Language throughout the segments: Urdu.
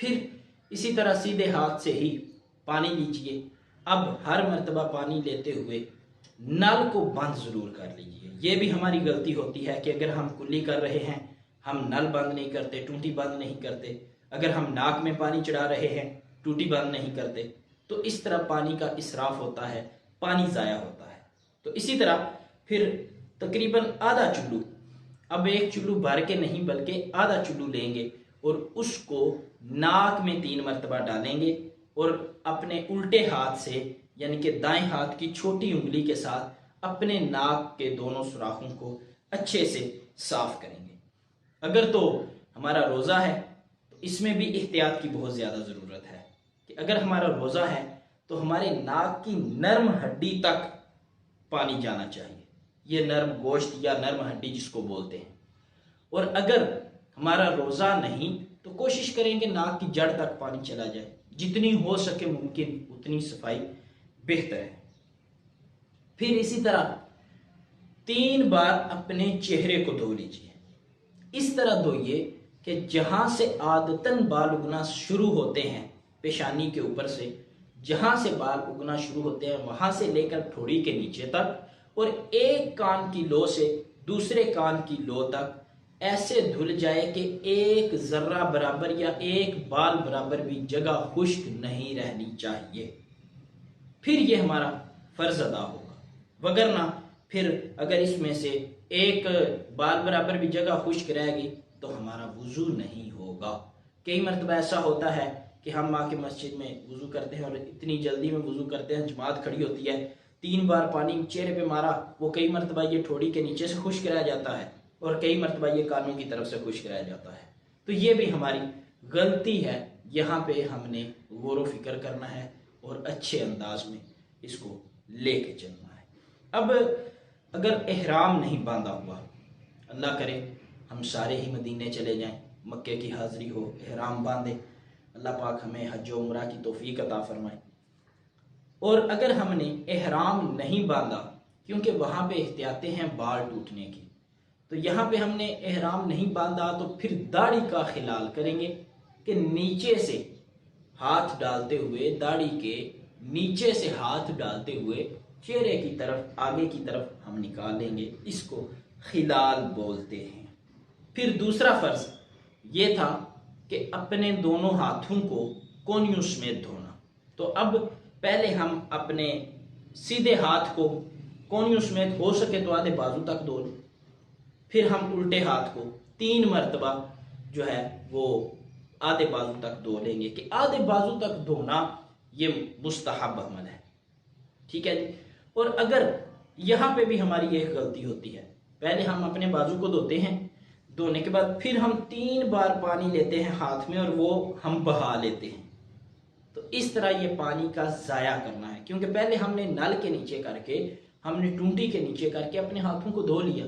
پھر اسی طرح سیدھے ہاتھ سے ہی پانی لیجئے. اب ہر مرتبہ پانی لیتے ہوئے نل کو بند ضرور کر لیجئے. یہ بھی ہماری غلطی ہوتی ہے کہ اگر ہم کلی کر رہے ہیں ہم نل بند نہیں کرتے، ٹوٹی بند نہیں کرتے. اگر ہم ناک میں پانی چڑھا رہے ہیں ٹوٹی بند نہیں کرتے، تو اس طرح پانی کا اسراف ہوتا ہے، پانی ضائع ہوتا ہے. تو اسی طرح پھر تقریباً آدھا چلو، اب ایک چلو بھر کے نہیں بلکہ آدھا چلو لیں گے اور اس کو ناک میں 3 مرتبہ ڈالیں گے اور اپنے الٹے ہاتھ سے یعنی کہ دائیں ہاتھ کی چھوٹی انگلی کے ساتھ اپنے ناک کے دونوں سوراخوں کو اچھے سے صاف کریں گے. اگر تو ہمارا روزہ ہے تو اس میں بھی احتیاط کی بہت زیادہ ضرورت ہے کہ اگر ہمارا روزہ ہے تو ہمارے ناک کی نرم ہڈی تک پانی جانا چاہیے، یہ نرم گوشت یا نرم ہڈی جس کو بولتے ہیں. اور اگر ہمارا روزہ نہیں تو کوشش کریں کہ ناک کی جڑ تک پانی چلا جائے، جتنی ہو سکے ممکن اتنی صفائی بہتر ہے. پھر اسی طرح 3 بار اپنے چہرے کو دھو لیجیے. اس طرح دھوئیے کہ جہاں سے عادتاً بال اگنا شروع ہوتے ہیں پیشانی کے اوپر سے، جہاں سے بال اگنا شروع ہوتے ہیں وہاں سے لے کر ٹھوڑی کے نیچے تک اور ایک کان کی لو سے دوسرے کان کی لو تک ایسے دھل جائے کہ ایک ذرہ برابر یا ایک بال برابر بھی جگہ خشک نہیں رہنی چاہیے. پھر یہ ہمارا فرض ادا ہوگا. وگرنہ پھر اگر اس میں سے ایک بال برابر بھی جگہ خشک رہ گئی تو ہمارا وضو نہیں ہوگا. کئی مرتبہ ایسا ہوتا ہے کہ ہم آ کے مسجد میں وضو کرتے ہیں اور اتنی جلدی میں وضو کرتے ہیں، جماعت کھڑی ہوتی ہے، 3 بار پانی چہرے پہ مارا، وہ کئی مرتبہ یہ ٹھوڑی کے نیچے سے خشک رہ جاتا ہے اور کئی مرتبہ یہ کانوں کی طرف سے خشک رہ جاتا ہے. تو یہ بھی ہماری غلطی ہے، یہاں پہ ہم نے غور و فکر کرنا ہے اور اچھے انداز میں اس کو لے کے چلنا ہے. اب اگر احرام نہیں باندھا ہوا، اللہ کرے ہم سارے ہی مدینے چلے جائیں، مکے کی حاضری ہو، احرام باندھے، اللہ پاک ہمیں حج و عمرہ کی توفیق عطا فرمائے. اور اگر ہم نے احرام نہیں باندھا کیونکہ وہاں پہ احتیاطیں ہیں بال ٹوٹنے کی، تو یہاں پہ ہم نے احرام نہیں باندھا تو پھر داڑھی کا خلال کریں گے کہ نیچے سے ہاتھ ڈالتے ہوئے، داڑھی کے نیچے سے ہاتھ ڈالتے ہوئے چہرے کی طرف آگے کی طرف ہم نکال لیں گے. اس کو خلال بولتے ہیں. پھر دوسرا فرض یہ تھا کہ اپنے دونوں ہاتھوں کو کونیوں سمیت دھونا. تو اب پہلے ہم اپنے سیدھے ہاتھ کو کونیوں سمیت ہو سکے تو آدھے بازو تک دھو لیں. پھر ہم الٹے ہاتھ کو 3 مرتبہ جو ہے وہ آدھے بازو تک دھو لیں گے کہ آدھے بازو تک دھونا یہ مستحب عمل ہے. ٹھیک ہے جی. اور اگر یہاں پہ بھی ہماری ایک غلطی ہوتی ہے، پہلے ہم اپنے بازو کو دھوتے ہیں، دھونے کے بعد پھر ہم 3 بار پانی لیتے ہیں ہاتھ میں اور وہ ہم بہا لیتے ہیں. تو اس طرح یہ پانی کا ضائع کرنا ہے، کیونکہ پہلے ہم نے نل کے نیچے کر کے، ہم نے ٹونٹی کے نیچے کر کے اپنے ہاتھوں کو دھو لیا.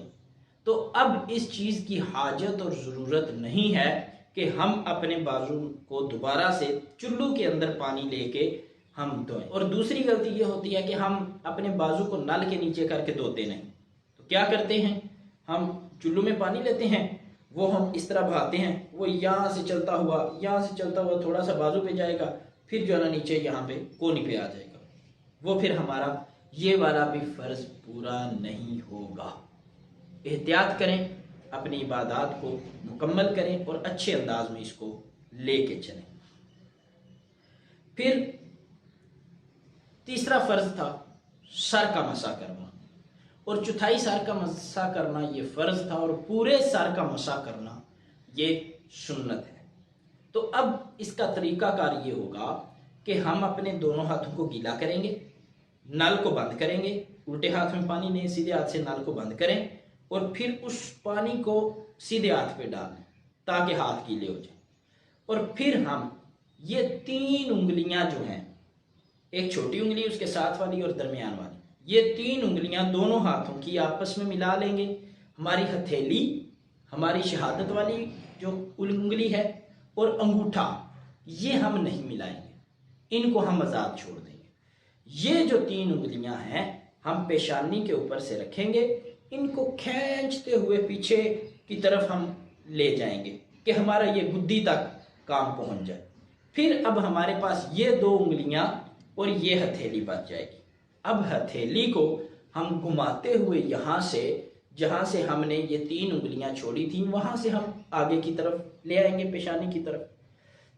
تو اب اس چیز کی حاجت اور ضرورت نہیں ہے کہ ہم اپنے بازو کو دوبارہ سے چلو کے اندر پانی لے کے ہم دھوئیں. اور دوسری غلطی یہ ہوتی ہے کہ ہم اپنے بازو کو نل کے نیچے کر کے دھوتے نہیں. تو کیا کرتے ہیں، ہم چلو میں پانی لیتے ہیں، وہ ہم اس طرح بہاتے ہیں، وہ یہاں سے چلتا ہوا تھوڑا سا بازو پہ جائے گا، پھر جو ہے نا نیچے یہاں پہ کونی پہ آ جائے گا. وہ پھر ہمارا یہ والا بھی فرض پورا نہیں ہوگا. احتیاط کریں، اپنی عبادات کو مکمل کریں اور اچھے انداز میں اس کو لے کے چلیں. پھر تیسرا فرض تھا سر کا مسح کرنا، اور چوتھائی سر کا مسح کرنا یہ فرض تھا اور پورے سر کا مسح کرنا یہ سنت ہے. تو اب اس کا طریقہ کار یہ ہوگا کہ ہم اپنے دونوں ہاتھوں کو گیلا کریں گے، نل کو بند کریں گے، الٹے ہاتھ میں پانی لیں، سیدھے ہاتھ سے نل کو بند کریں اور پھر اس پانی کو سیدھے ہاتھ پہ ڈالیں تاکہ ہاتھ گیلے ہو جائیں. اور پھر ہم یہ 3 انگلیاں جو ہیں، ایک چھوٹی انگلی، اس کے ساتھ والی اور درمیان والی، یہ 3 انگلیاں دونوں ہاتھوں کی آپس میں ملا لیں گے. ہماری ہتھیلی، ہماری شہادت والی جو انگلی ہے اور انگوٹھا، یہ ہم نہیں ملائیں گے، ان کو ہم آزاد چھوڑ دیں گے. یہ جو 3 انگلیاں ہیں ہم پیشانی کے اوپر سے رکھیں گے، ان کو کھینچتے ہوئے پیچھے کی طرف ہم لے جائیں گے کہ ہمارا یہ گدی تک کام پہنچ جائے. پھر اب ہمارے پاس یہ 2 انگلیاں اور یہ ہتھیلی بچ جائے گی۔ اب ہتھیلی کو ہم گھماتے ہوئے یہاں سے، جہاں سے ہم نے یہ 3 انگلیاں چھوڑی تھیں، وہاں سے ہم آگے کی طرف لے آئیں گے، پیشانی کی طرف۔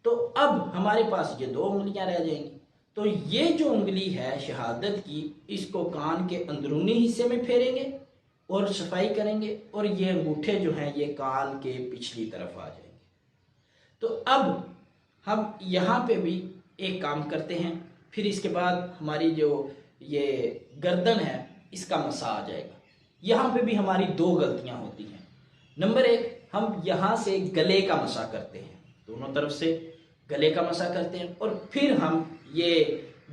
تو اب ہمارے پاس یہ 2 انگلیاں رہ جائیں گی۔ تو یہ جو انگلی ہے شہادت کی، اس کو کان کے اندرونی حصے میں پھیریں گے اور صفائی کریں گے، اور یہ انگوٹھے جو ہیں یہ کان کے پچھلی طرف آ جائیں گے۔ تو اب ہم یہاں پہ بھی ایک کام کرتے ہیں، پھر اس کے بعد ہماری جو یہ گردن ہے اس کا مسا آ جائے گا۔ یہاں پہ بھی ہماری 2 غلطیاں ہوتی ہیں۔ نمبر 1، ہم یہاں سے گلے کا مسا کرتے ہیں، دونوں طرف سے گلے کا مسا کرتے ہیں، اور پھر ہم یہ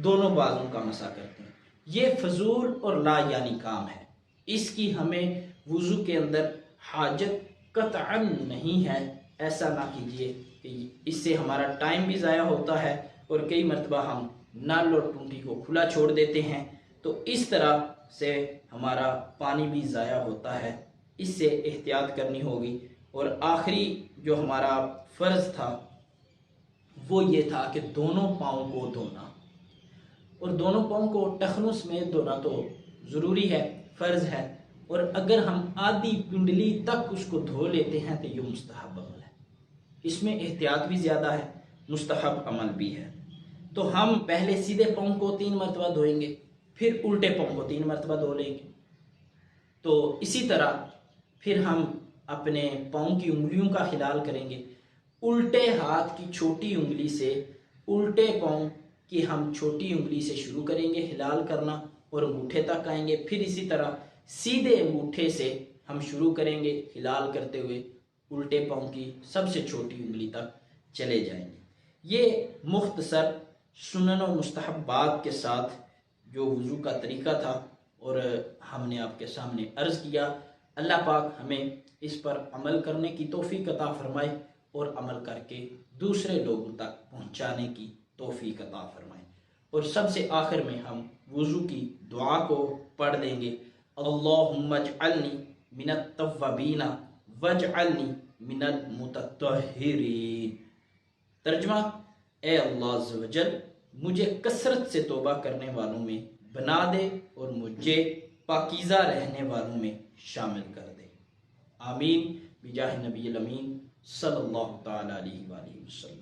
دونوں بازوں کا مسا کرتے ہیں۔ یہ فضول اور لا یعنی کام ہے، اس کی ہمیں وضو کے اندر حاجت قطعاً نہیں ہے۔ ایسا نہ کیجیے کہ اس سے ہمارا ٹائم بھی ضائع ہوتا ہے، اور کئی مرتبہ ہم نل اور ٹونٹی کو کھلا چھوڑ دیتے ہیں، تو اس طرح سے ہمارا پانی بھی ضائع ہوتا ہے۔ اس سے احتیاط کرنی ہوگی۔ اور آخری جو ہمارا فرض تھا وہ یہ تھا کہ دونوں پاؤں کو دھونا، اور دونوں پاؤں کو ٹخنوں سمیت دھونا تو ضروری ہے، فرض ہے، اور اگر ہم آدھی پنڈلی تک اس کو دھو لیتے ہیں تو یہ مستحب عمل ہے۔ اس میں احتیاط بھی زیادہ ہے، مستحب عمل بھی ہے۔ تو ہم پہلے سیدھے پاؤں کو 3 مرتبہ دھوئیں گے، پھر الٹے پاؤں کو 3 مرتبہ دھو لیں گے۔ تو اسی طرح پھر ہم اپنے پاؤں کی انگلیوں کا خلال کریں گے۔ الٹے ہاتھ کی چھوٹی انگلی سے الٹے پاؤں کی ہم چھوٹی انگلی سے شروع کریں گے ہلال کرنا، اور انگوٹھے تک آئیں گے۔ پھر اسی طرح سیدھے انگوٹھے سے ہم شروع کریں گے ہلال کرتے ہوئے، الٹے پاؤں کی سب سے چھوٹی انگلی تک چلے جائیں گے۔ یہ مختصر سنن و مستحبات کے ساتھ جو وضو کا طریقہ تھا، اور ہم نے آپ کے سامنے عرض کیا۔ اللہ پاک ہمیں اس پر عمل کرنے کی توفیق عطا فرمائے، اور عمل کر کے دوسرے لوگوں تک پہنچانے کی توفیق عطا فرمائے۔ اور سب سے آخر میں ہم وضو کی دعا کو پڑھ لیں گے۔ اللہم اجعلنی من التوابین واجعلنی من المتطہرین۔ ترجمہ: اے اللہ عز و جل، مجھے کثرت سے توبہ کرنے والوں میں بنا دے، اور مجھے پاکیزہ رہنے والوں میں شامل کر دے۔ آمین بجاہ نبی الامین صلی اللہ تعالی علیہ وآلہ وسلم۔